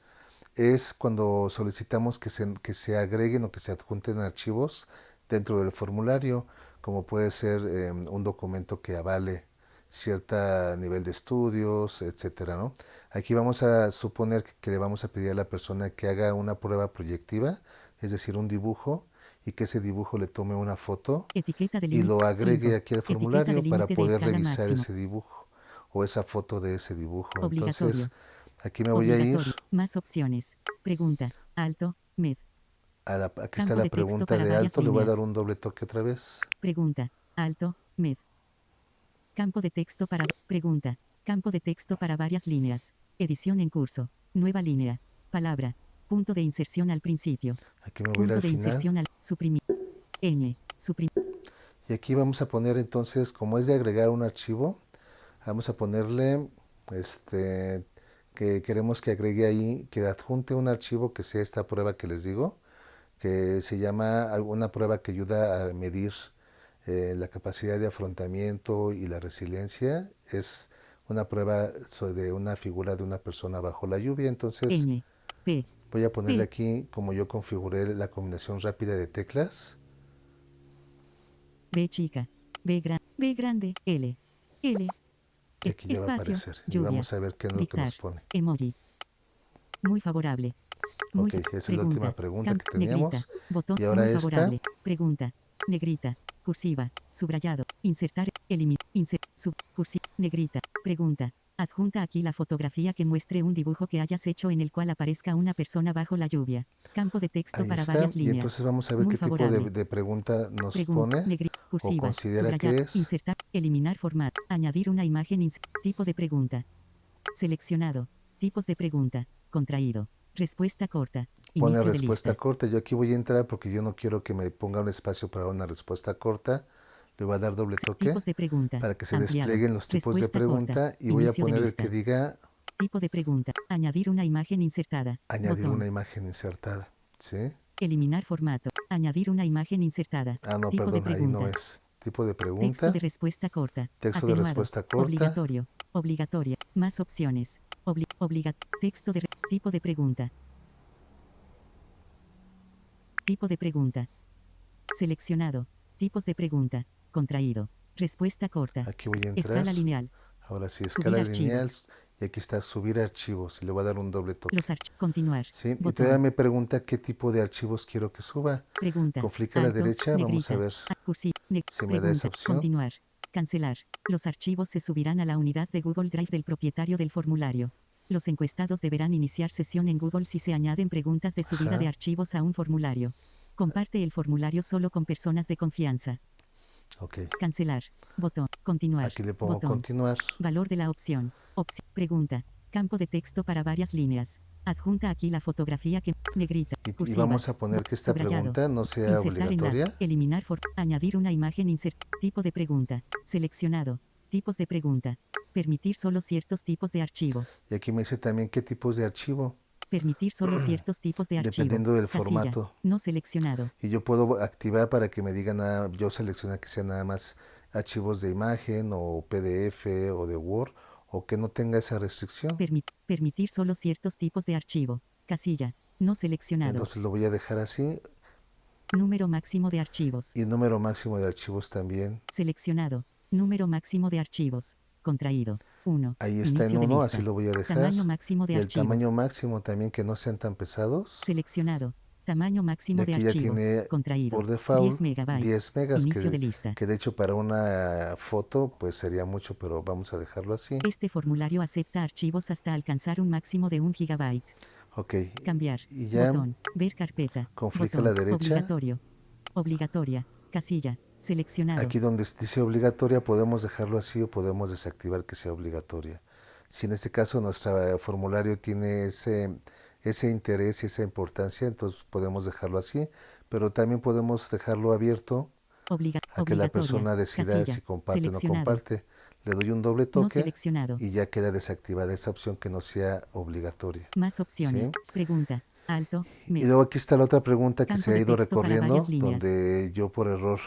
es cuando solicitamos que se agreguen o que se adjunten archivos dentro del formulario, como puede ser un documento que avale cierto nivel de estudios, etcétera, ¿no? Aquí vamos a suponer que le vamos a pedir a la persona que haga una prueba proyectiva, es decir, un dibujo, y que ese dibujo le tome una foto Etiqueta de y límite. lo agregue 5. aquí al Etiqueta de formulario para límite de poder escala revisar máximo. ese dibujo o esa foto de ese dibujo. Entonces, Obligatorio. aquí me voy a ir Obligatorio. Más opciones. Pregunta. Alto. Med. aquí está Campo la de texto pregunta para de varias alto, le voy a dar líneas. un doble toque otra vez. Pregunta. Alto. Med. Campo de texto para pregunta. Campo de texto para varias líneas. Edición en curso. Nueva línea. Palabra. Punto de inserción al principio. Aquí me voy a ir Punto al de final. inserción al suprimir. Ñ. Y aquí vamos a poner entonces, como es de agregar un archivo, vamos a ponerle que queremos que agregue ahí, que adjunte un archivo que sea esta prueba que les digo, que se llama alguna prueba que ayuda a medir la capacidad de afrontamiento y la resiliencia. Es una prueba de una figura de una persona bajo la lluvia. Entonces Ñ. P. voy a ponerle P. aquí, como yo configuré la combinación rápida de teclas, B chica. B grande, L. L. Y aquí ya va a Espacio, aparecer. Y lluvia. vamos a ver qué es lo que nos Dictar. pone. Emoji. Muy favorable. Muy Ok, esa es la pregunta. última pregunta que Negrita. teníamos. Botón. Y ahora Muy esta, favorable. Pregunta. Negrita. Cursiva. Subrayado. Insertar. Eliminar. Insert. Sub. Cursiva. Negrita. Pregunta. Adjunta aquí la fotografía que muestre un dibujo que hayas hecho en el cual aparezca una persona bajo la lluvia. Campo de texto ahí para está. varias Y líneas. entonces vamos a ver Muy qué tipo favorable. de pregunta nos Pregunta. pone o Cursiva. considera que Subrayar. es. Insertar. Eliminar formato. Añadir una imagen. Tipo de pregunta. Seleccionado. Tipos de pregunta. Contraído. Respuesta corta. Pone Inicio de respuesta lista. corta. Yo aquí voy a entrar porque yo no quiero que me ponga un espacio para una respuesta corta. Le voy a dar doble toque Tipos de pregunta. para que se Ampliado. desplieguen los tipos de Respuesta corta. pregunta y voy a Inicio de poner el lista. que diga Tipo de pregunta. Añadir una imagen insertada. añadir Botón. una imagen insertada. ¿Sí? Eliminar formato. Añadir una imagen insertada. Ah, no, Tipo de perdón, ahí no pregunta. es. Tipo de Texto pregunta, de respuesta corta. texto de Atenuado. respuesta corta. Obligatorio. Obligatoria. Más opciones. Texto de tipo de pregunta. Tipo de pregunta. Seleccionado. Tipos de pregunta. Contraído. Respuesta corta. Aquí voy a entrar. Escala lineal. Ahora sí, Subir escala lineal. archivos. Y aquí está subir archivos. Y le voy a dar un doble toque. Continuar. ¿Sí? Y Botón. todavía me pregunta qué tipo de archivos quiero que suba. Pregunta. Con clic a la Alto, derecha vamos a negrita, ver cursiva, si me da esa pregunta, opción. continuar, cancelar. Los archivos se subirán a la unidad de Google Drive del propietario del formulario. Los encuestados deberán iniciar sesión en Google si se añaden preguntas de subida Ajá. de archivos a un formulario. Comparte el formulario solo con personas de confianza. Ok. Cancelar. Botón. Continuar. Aquí le pongo Botón. continuar. Valor de la opción. Pregunta. Campo de texto para varias líneas. Adjunta aquí la fotografía que negrita. Y Cursiva. vamos a poner que esta Subrayado. pregunta no sea Insertar obligatoria. enlace. Eliminar añadir una imagen. Tipo de pregunta. Seleccionado. Tipos de pregunta. Permitir solo ciertos tipos de archivo. Y aquí me dice también qué tipos de archivo, Permitir solo ciertos tipos de archivo. dependiendo del Casilla. formato. No seleccionado. Y yo puedo activar para que me digan, yo seleccione que sean nada más archivos de imagen o PDF o de Word o que no tenga esa restricción. Permitir solo ciertos tipos de archivo. Casilla. No seleccionado. Entonces lo voy a dejar así. Número máximo de archivos. Y número máximo de archivos también. Seleccionado. Número máximo de archivos. Contraído. 1. Ahí está en 1, así lo voy a dejar. Tamaño máximo de Y el archivo. tamaño máximo también que no sean tan pesados. Seleccionado. Tamaño máximo Y de aquí ya archivo. tiene Contraído. por default 10 megabytes. 10 megas, Inicio de lista. que de hecho para una foto pues sería mucho, pero vamos a dejarlo así. Este formulario acepta archivos hasta alcanzar un máximo de 1 gigabyte. Ok. Cambiar. Y ya Botón. Ver carpeta. con clic a Botón. la derecha. Obligatorio. Obligatoria. Casilla. Seleccionado. Aquí donde dice obligatoria podemos dejarlo así o podemos desactivar que sea obligatoria. Si en este caso nuestro formulario tiene ese interés y esa importancia, entonces podemos dejarlo así, pero también podemos dejarlo abierto a que la persona decida Casilla. si comparte o no Seleccionado. comparte. Le doy un doble No toque seleccionado. y ya queda desactivada esa opción que no sea obligatoria. Más opciones. ¿Sí? Pregunta. Alto. Y luego aquí está la otra pregunta que Campo se ha de ido texto para recorriendo, varias líneas. donde yo por error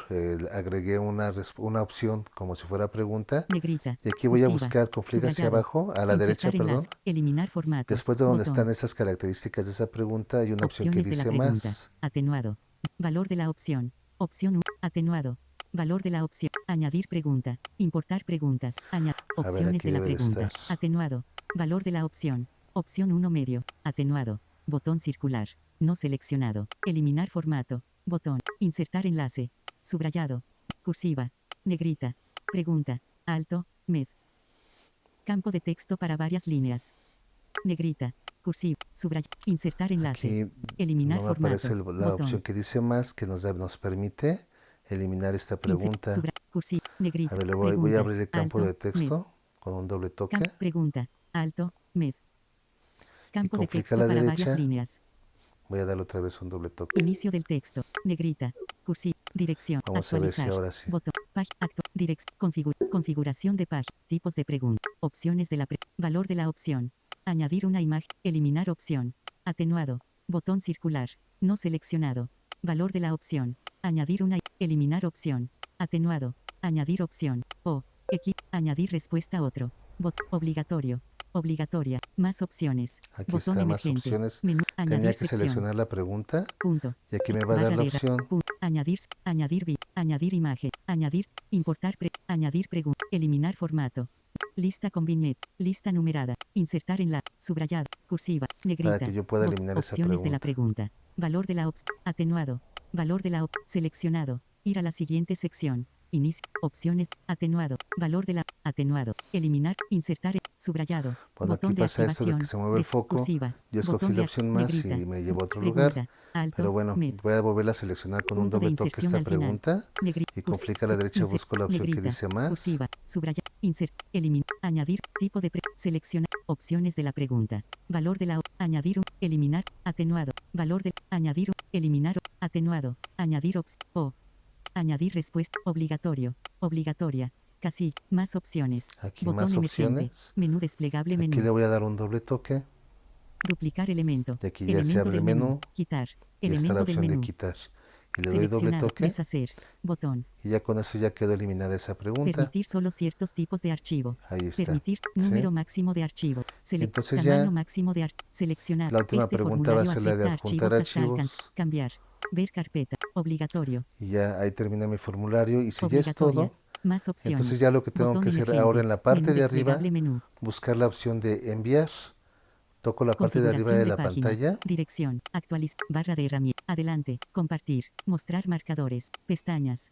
agregué una opción como si fuera pregunta. Negrita. Y aquí voy a Cursiva. buscar con clic hacia Subrayado. abajo, a la Insertar derecha, enlace. perdón. Eliminar formato. Después de donde Botón. están esas características de esa pregunta, hay una opción que Opciones de la dice pregunta. más. Atenuado. Valor de la opción. Opción 1. Atenuado. Valor de la opción. Añadir pregunta. Importar preguntas. A ver, Opciones aquí de la debe de pregunta. estar. Atenuado. Valor de la opción. Opción 1 medio. Atenuado. Botón circular. No seleccionado. Eliminar formato. Botón. Insertar enlace. Subrayado. Cursiva. Negrita. Pregunta. Alto. Med. Campo de texto para varias líneas. Negrita. Cursiva. Subrayado. Insertar enlace. Aquí Eliminar no me formato. aparece la Botón. opción que dice más, que nos permite eliminar esta pregunta. Cursiva. Negrita. A ver, voy a Pregunta. abrir el campo Alto. de texto con un doble toque. Pregunta. Alto. Med. Campo con de clic a texto la para derecha. varias líneas. Voy a darle otra vez un doble toque. Inicio del texto. Negrita. Cursiva. Dirección. Vamos a ver si Actualizar. ahora sí. Botón. Configuración de página. Tipos de pregunta. Opciones de la valor de la opción. Añadir una imagen. Eliminar opción. Atenuado. Botón circular. No seleccionado. Valor de la opción. Añadir una. Eliminar opción. Atenuado. Añadir opción. O. Añadir respuesta a otro. Obligatorio. obligatoria, más opciones, Aquí botón está más emergente, opciones. menú, Tenía añadir que sección, seleccionar la pregunta punto, y aquí sí, me va a dar barra la de opción. añadir, añadir, importar, añadir pregunta, eliminar formato, lista con vignette, lista numerada, insertar en la, subrayado, cursiva, Para negrita, que yo pueda eliminar esa opciones de la pregunta. pregunta, valor de la atenuado, valor de la seleccionado, ir a la siguiente sección, inicio, opciones, atenuado, valor de la, atenuado, eliminar, insertar, subrayado, Bueno, aquí botón de pasa esto de que activación, se mueve el foco. cursiva, Yo escogí botón la de opción más negrita, y me llevó a otro lugar. pregunta, alto, Pero bueno, med, voy a volverla a seleccionar con un punto de doble toque inserción esta al final, pregunta negrita, y con clic a la derecha busco la opción que negrita, dice más. cursiva, subraya, insert, eliminar, añadir, tipo de seleccionar, opciones de la pregunta, valor de la añadir, eliminar, atenuado, valor de añadir, eliminar, atenuado, añadir o añadir respuesta, obligatorio, obligatoria, casilla, más opciones, Aquí botón más emergente, opciones. menú desplegable, Aquí le menú, voy a dar un doble toque duplicar elemento, y aquí ya se elemento abre el del menú, menú quitar, y está la elemento del opción de menú, quitar. Y le doy doble seleccionado, toque deshacer, botón, y ya con eso ya quedó eliminada esa pregunta. permitir solo ciertos tipos de archivo, Ahí está. permitir ¿Sí? número máximo de archivo, Y entonces tamaño ya máximo de seleccionar, la última este pregunta va a formulario ser la de acepta adjuntar archivos hasta alcanzar, archivos. cambiar, ver carpeta, obligatorio, Y ya ahí termina mi formulario. Y si ya es obligatoria, todo, más entonces opciones, ya lo que tengo botón que hacer ahora emergente, en la menú parte de arriba, desplegable, menú, buscar la opción de enviar. Toco la parte de arriba configuración de de la página, pantalla. dirección, actualizar, barra de herramientas, adelante, compartir, mostrar marcadores, pestañas,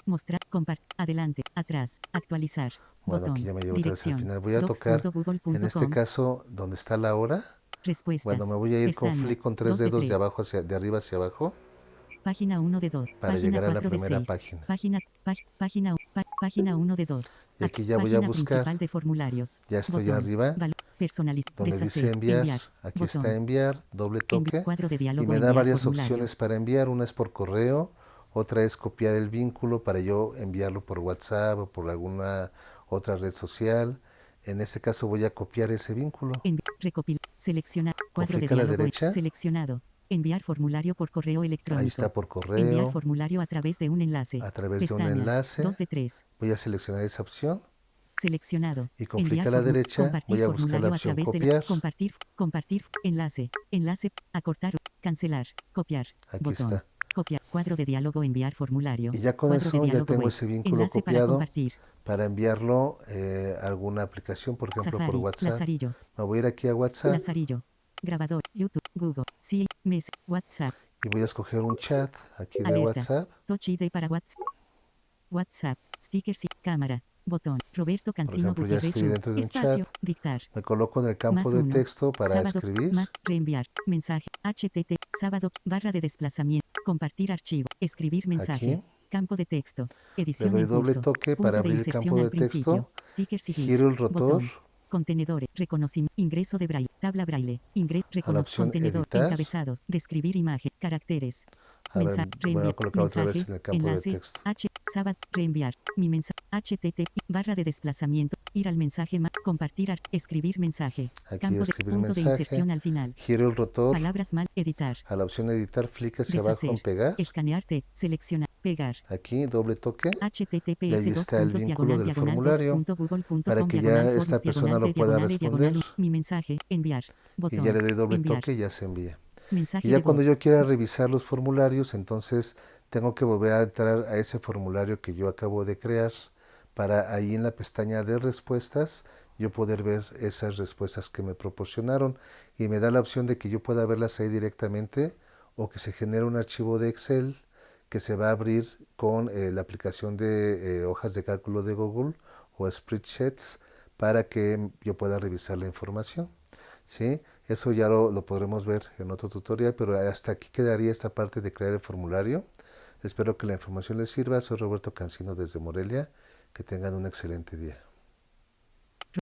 mostrar, compartir, adelante, atrás, actualizar, Bueno, aquí botón, ya me llevo otra vez al dirección, final. Voy a tocar, en este docs.google.com, caso, donde está la hora. Bueno, respuestas, me voy a ir con pestaña, flick con tres 2 de dedos 3, de arriba hacia abajo página 1 de 2, para página llegar a la 4 de primera 6, página. página 1 de 2, Y aquí ya voy a página buscar, principal de formularios, ya estoy botón, arriba, personalizar, donde dice deshacer, enviar. enviar, Aquí está botón, enviar, doble toque. cuadro de Y diálogo, me da enviar varias formulario. opciones para enviar. Una es por correo, otra es copiar el vínculo para yo enviarlo por WhatsApp o por alguna otra red social. En este caso voy a copiar ese vínculo. Recopilar. Seleccionar. Con Cuadro de flick a la diálogo. derecha, Seleccionado. Enviar formulario por correo ahí electrónico. está por Enviar correo, formulario a través de un enlace. a través de un Pestaña. enlace. 2 de 3. Voy a seleccionar esa opción Seleccionado. y con flick Enviar a la derecha compartir voy a buscar la formulario a opción través de la copiar. compartir enlace. Enlace. Acortar. Cancelar. Copiar. Aquí Botón. está. Copiar. Cuadro de diálogo. Enviar formulario. Y ya con Cuadro de eso ya diálogo tengo web. ese vínculo Enlace para copiado compartir. para enviarlo a alguna aplicación, por ejemplo por Safari. WhatsApp. Lazarillo. Me voy a ir aquí a WhatsApp Lazarillo. Grabador. YouTube. Google. Sí. Mes. WhatsApp. y voy a escoger un chat aquí de Alerta. WhatsApp. Touch ID para WhatsApp. WhatsApp. Stickers y cámara. Botón. Roberto Por Cancino ejemplo, ya Gutiérrez estoy Ru. dentro de un chat. Espacio. Dictar. Me coloco en el campo Más de 1. texto para Sábado. escribir. Más. Reenviar. Mensaje. HTT. Sábado. Barra de desplazamiento. Compartir archivo. Escribir mensaje. Aquí Campo de texto. le Edición doy en doble curso. toque para Punto de abrir el inserción campo al de principio. texto. Stickers y GIF. Giro el rotor Botón. Contenedores. Reconocimiento. Ingreso de braille. Tabla braille. Ingreso. a la opción Contenedor. editar. Encabezados. Describir imagen. Caracteres. A ver, Mensaje. voy a Reenviar. colocar otra vez Mensaje. en el campo de Enlace. texto. Sábado. Reenviar. Mi mensaje. HTTP. Barra de desplazamiento. Ir al mensaje. Compartir. Escribir mensaje. Aquí Campo de escribir punto de mensaje. inserción al final. Giro el rotor Palabras mal. Editar. a la opción editar, flick hacia abajo en Deshacer. pegar. Escanearte. Seleccionar. Pegar. Aquí doble toque y https ahí está el vínculo del formulario para docs.google.com que ya esta forms persona lo pueda responder. mi mensaje, enviar, Y ya botón, le doy doble enviar, toque y ya se envía. Y mensaje ya de cuando voz, yo quiera revisar los formularios, entonces tengo que volver a entrar a ese formulario que yo acabo de crear para ahí en la pestaña de respuestas yo poder ver esas respuestas que me proporcionaron y me da la opción de que yo pueda verlas ahí directamente o que se genere un archivo de Excel que se va a abrir con la aplicación de hojas de cálculo de Google o Spreadsheets para que yo pueda revisar la información. ¿Sí? Eso ya lo podremos ver en otro tutorial, pero hasta aquí quedaría esta parte de crear el formulario. Espero que la información les sirva. Soy Roberto Cancino desde Morelia. Que tengan un excelente día.